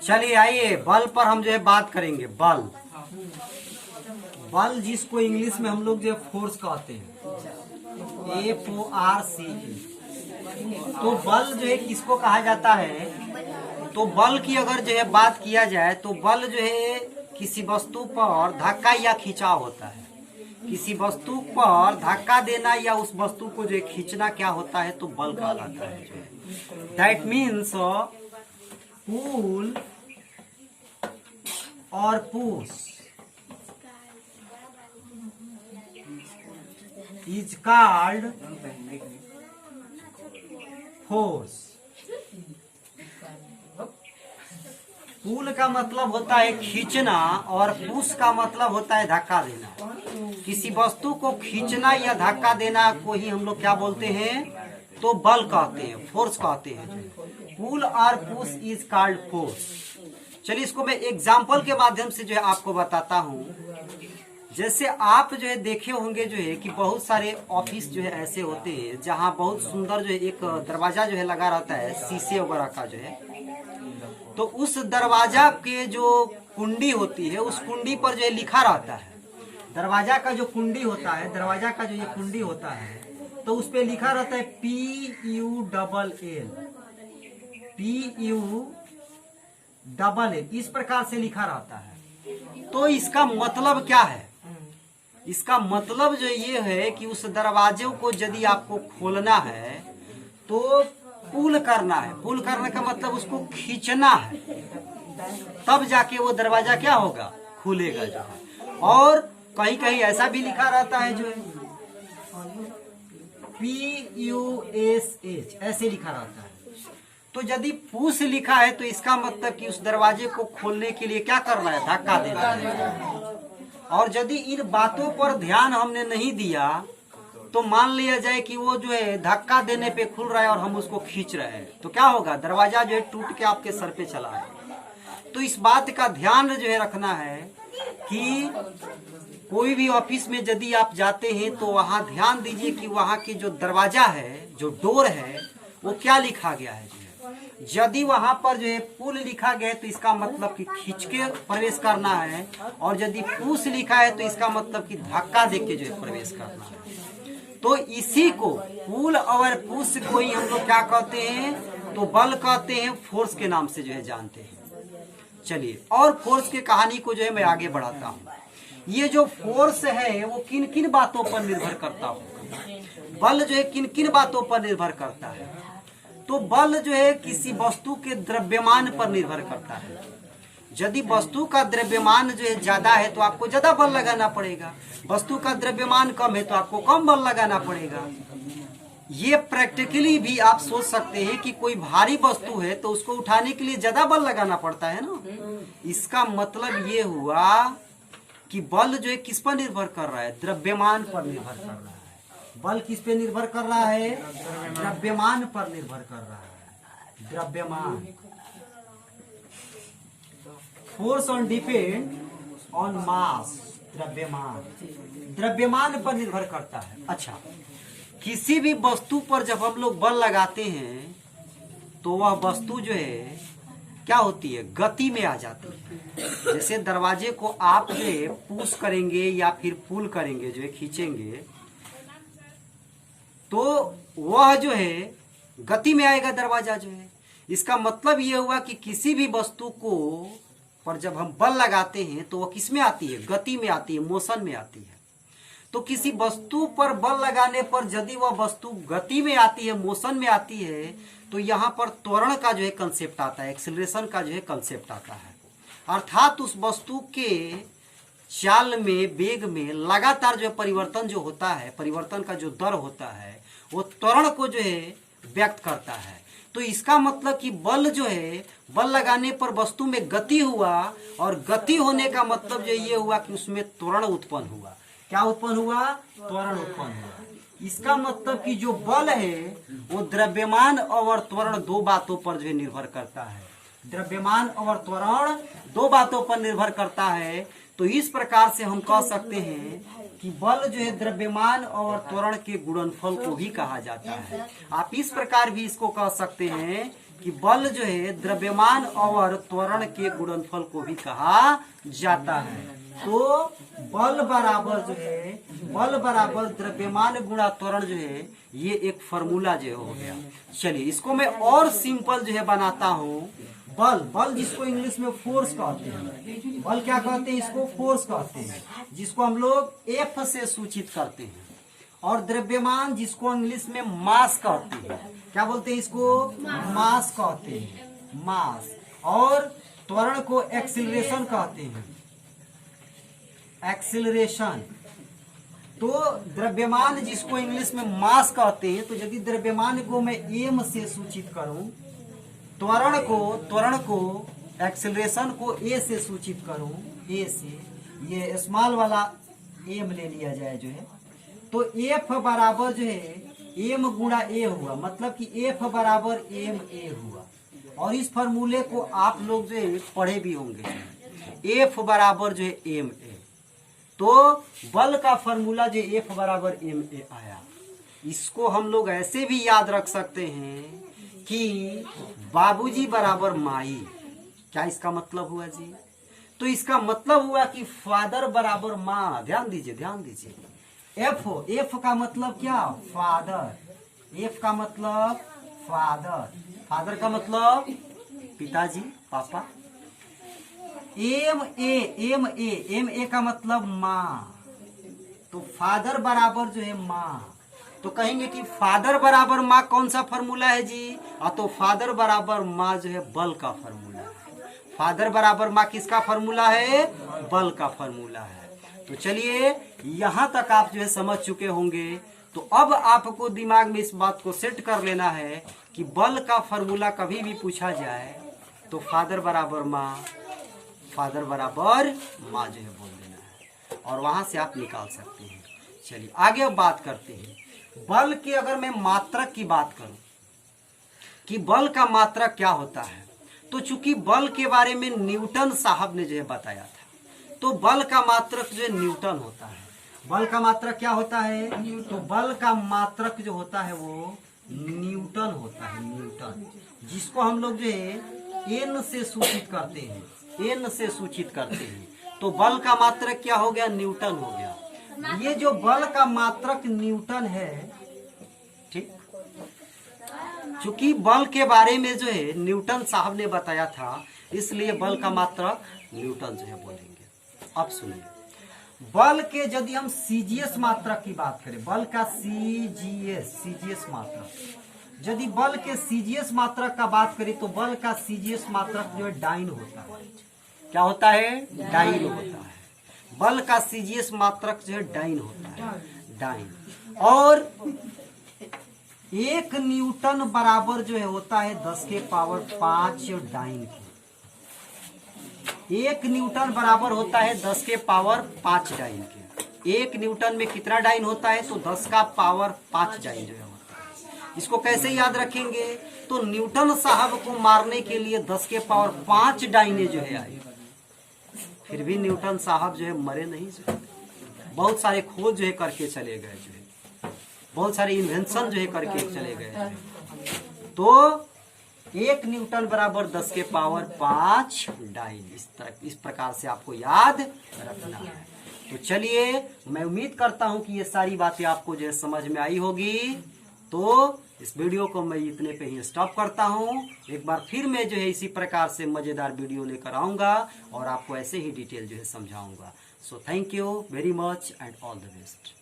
चलिए आइए बल पर हम जो है बात करेंगे। बल, बल जिसको इंग्लिश में हम लोग जो है फोर्स कहते हैं, FORCE। तो बल जो है किसको कहा जाता है? तो बल की अगर जो है बात किया जाए तो बल जो है किसी वस्तु पर धक्का या खिंचाव होता है। किसी वस्तु पर धक्का देना या उस वस्तु को जो है खींचना क्या होता है? तो बल कहलाता है जो है। दैट मीन्स पुल और पुश इज कॉल्ड फोर्स। पुल का मतलब होता है खींचना और पुश का मतलब होता है धक्का देना। किसी वस्तु को खींचना या धक्का देना को ही हम लोग क्या बोलते हैं? तो बल कहते हैं, फोर्स कहते हैं। पुल और पुश इज कॉल्ड फोर्स। चलिए इसको मैं एग्जाम्पल के माध्यम से जो है आपको बताता हूँ। जैसे आप जो है देखे होंगे जो है कि बहुत सारे ऑफिस जो है ऐसे होते हैं जहाँ बहुत सुंदर जो है एक दरवाजा जो है लगा रहता है शीशे वगैरह का जो है। तो उस दरवाजा के जो कुंडी होती है उस कुंडी पर जो है लिखा रहता है। दरवाजा का जो कुंडी होता है, दरवाजा का जो ये कुंडी होता है तो उस पे लिखा रहता है PULL, इस प्रकार से लिखा रहता है। तो इसका मतलब क्या है? इसका मतलब जो ये है कि उस दरवाजे को यदि आपको खोलना है तो पुल करना है। पुल करने का मतलब उसको खींचना है, तब जाके वो दरवाजा क्या होगा? खुलेगा जो है। और कहीं कहीं ऐसा भी लिखा रहता है जो है PUSH, ऐसे लिखा रहता है। तो यदि पुश लिखा है तो इसका मतलब कि उस दरवाजे को खोलने के लिए क्या करना है? धक्का देना है। और यदि इन बातों पर ध्यान हमने नहीं दिया तो मान लिया जाए कि वो जो है धक्का देने पे खुल रहा है और हम उसको खींच रहे हैं तो क्या होगा? दरवाजा जो है टूट के आपके सर पे चला है। तो इस बात का ध्यान जो है रखना है कि कोई भी ऑफिस में यदि आप जाते हैं तो वहाँ ध्यान दीजिए कि वहाँ की जो दरवाजा है, जो डोर है, वो क्या लिखा गया है। यदि वहां पर जो है पुल लिखा गया है तो इसका मतलब कि खींच के प्रवेश करना है, और यदि पुश लिखा है तो इसका मतलब कि धक्का दे के जो है प्रवेश करना है। तो इसी को पुल और पुश को ही हम लोग क्या कहते हैं? तो बल कहते हैं, फोर्स के नाम से जो है जानते हैं। चलिए और फोर्स की कहानी को जो है मैं आगे बढ़ाता हूँ। ये जो फोर्स है वो किन किन बातों पर निर्भर करता होगा? बल जो है किन किन बातों पर निर्भर करता है? तो बल जो है किसी वस्तु के द्रव्यमान पर निर्भर करता है। यदि वस्तु का द्रव्यमान जो है ज्यादा है तो आपको ज्यादा बल लगाना पड़ेगा, वस्तु का द्रव्यमान कम है तो आपको कम बल लगाना पड़ेगा। ये प्रैक्टिकली भी आप सोच सकते हैं कि कोई भारी वस्तु है तो उसको उठाने के लिए ज्यादा बल लगाना पड़ता है ना। इसका मतलब ये हुआ कि बल जो है किस पर निर्भर कर रहा है? द्रव्यमान पर निर्भर कर रहा है। बल किस पे निर्भर कर रहा है? द्रव्यमान पर निर्भर कर रहा है। द्रव्यमान, फोर्स ऑन डिपेंड ऑन मास। द्रव्यमान द्रव्यमान पर निर्भर करता है। अच्छा, किसी भी वस्तु पर जब हम लोग बल लगाते हैं तो वह वस्तु जो है क्या होती है? गति में आ जाती है। जैसे दरवाजे को आप जो है पुश करेंगे या फिर पुल करेंगे, जो है खींचेंगे, तो वह जो है गति में आएगा दरवाजा जो है। इसका मतलब ये हुआ कि किसी भी वस्तु को पर जब हम बल लगाते हैं तो वह किस में आती है? गति में आती है, मोशन में आती है। तो किसी वस्तु पर बल लगाने पर यदि वह वस्तु गति में आती है, मोशन में आती है, तो यहाँ पर त्वरण का जो है कंसेप्ट आता है, एक्सेलरेशन का जो है कंसेप्ट आता है। अर्थात उस वस्तु के चाल में, वेग में लगातार जो परिवर्तन जो होता है, परिवर्तन का जो दर होता है, वो त्वरण को जो है व्यक्त करता है। तो इसका मतलब कि बल जो है, बल लगाने पर वस्तु में गति हुआ, और गति होने का मतलब जो ये हुआ कि उसमें त्वरण उत्पन्न हुआ। क्या उत्पन्न हुआ? त्वरण उत्पन्न हुआ। इसका मतलब कि जो बल है वो द्रव्यमान और त्वरण दो बातों पर जो है निर्भर करता है। द्रव्यमान और त्वरण दो बातों पर निर्भर करता है। तो इस प्रकार से हम कह सकते हैं कि बल जो है द्रव्यमान और त्वरण के गुणनफल को भी कहा जाता है। आप इस प्रकार भी इसको कह सकते हैं कि बल जो है द्रव्यमान और त्वरण के गुणनफल को भी कहा जाता है। तो बल बराबर द्रव्यमान गुणा त्वरण जो है ये एक फॉर्मूला जो हो गया। चलिए इसको मैं और सिंपल जो है बनाता हूँ। बल जिसको इंग्लिश में फोर्स कहते हैं, बल क्या कहते हैं, इसको फोर्स कहते हैं, जिसको हम लोग एफ से सूचित करते हैं। और द्रव्यमान जिसको इंग्लिश में मास कहते हैं, क्या बोलते हैं इसको, मास कहते हैं, मास। और त्वरण को एक्सीलरेशन कहते हैं, एक्सीलरेशन। तो द्रव्यमान जिसको इंग्लिश में मास कहते हैं, तो यदि द्रव्यमान को मैं एम से सूचित करूं, त्वरण को एक्सीलरेशन को ए से सूचित करूं, ए से, ये स्मॉल वाला एम ले लिया जाए जो है, तो एफ बराबर जो है एम गुणा ए हुआ, मतलब कि एफ बराबर एम ए हुआ। और इस फॉर्मूले को आप लोग जो है पढ़े भी होंगे, एफ बराबर जो है एम ए। तो बल का फॉर्मूला जो एफ बराबर एम ए आया। इसको हम लोग ऐसे भी याद रख सकते हैं कि बाबूजी बराबर माई। क्या इसका मतलब हुआ जी? तो इसका मतलब हुआ कि फादर बराबर माँ। ध्यान दीजिए। एफ का मतलब क्या, फादर। एफ का मतलब फादर का मतलब पिताजी, पापा। एम ए का मतलब माँ। तो फादर बराबर जो है माँ। तो कहेंगे कि फादर बराबर माँ कौन सा फॉर्मूला है जी? तो फादर बराबर माँ जो है बल का फॉर्मूला है। फादर बराबर माँ किसका फॉर्मूला है? बल का फॉर्मूला है। तो चलिए यहाँ तक आप जो है समझ चुके होंगे। तो अब आपको दिमाग में इस बात को सेट कर लेना है कि बल का फॉर्मूला कभी भी पूछा जाए तो फादर बराबर माँ जो है बोल देना है, और वहां से आप निकाल सकते हैं। चलिए आगे अब बात करते हैं बल की। अगर मैं मात्रक की बात करूं कि बल का मात्रक क्या होता है, तो चूंकि बल के बारे में न्यूटन साहब ने जो है बताया था, तो बल का मात्रक जो है न्यूटन होता है। बल का मात्रक क्या होता है? तो बल का मात्रक जो होता है वो न्यूटन होता है, न्यूटन, जिसको हम लोग जो है एन से सूचित करते हैं, एन से सूचित करते हैं। तो बल का मात्रक क्या हो गया? न्यूटन हो गया। ये जो बल का मात्रक न्यूटन है, ठीक, चूंकि बल के बारे में जो है न्यूटन साहब ने बताया था, इसलिए बल का मात्रक न्यूटन जो है बोलेंगे। अब सुनिए, बल के यदि हम सीजीएस मात्रक की बात करें, बल का सीजीएस मात्रक, यदि बल के सीजीएस मात्रक का बात करें तो बल का सीजीएस मात्रक जो है डाइन होता है। क्या होता है? डाइन होता है। बल का सीजीएस मात्रक जो है डाइन होता है, डाइन। और 1 न्यूटन बराबर जो है होता है 10 के पावर 5 डाइन की। 1 न्यूटन बराबर होता है 10 के पावर 5 डाइन के। 1 न्यूटन में कितना डाइन होता है? तो 10 का पावर 5 डाइन जो है होता है। इसको कैसे याद रखेंगे? तो न्यूटन साहब को मारने के लिए 10 के पावर 5 डाइने जो है आई, फिर भी न्यूटन साहब जो है मरे नहीं, जो है बहुत सारे खोज जो है करके चले गए, जो है बहुत सारे इन्वेंशन जो है करके चले गए। तो 1 न्यूटन बराबर 10 के पावर 5 डाइन। इस प्रकार से आपको याद रखना है। तो चलिए, मैं उम्मीद करता हूं कि ये सारी बातें आपको जो है समझ में आई होगी। तो इस वीडियो को मैं इतने पे ही स्टॉप करता हूं। एक बार फिर मैं जो है इसी प्रकार से मजेदार वीडियो लेकर आऊंगा और आपको ऐसे ही डिटेल जो है समझाऊंगा। So thank you very much and all the best.